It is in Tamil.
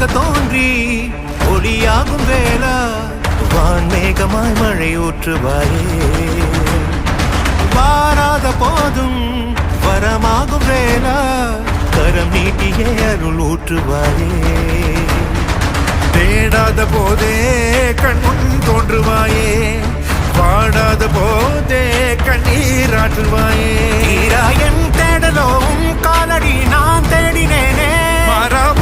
ஒளியாக தோன்றி ஒளியாகும் வேளா வான்மேகமாய் மழை ஊற்றுவாயே வாராத போதும் வரமாகும் வேளா கரம் நீட்டியே அருள் ஊற்றுவாயே தேடாத போதே கண்முன் தோன்றுவாயே பாடாத போதே கண்ணீராற்றுவாயே என் தேடலோம் காலடி நான் தேடினேனே மாறாம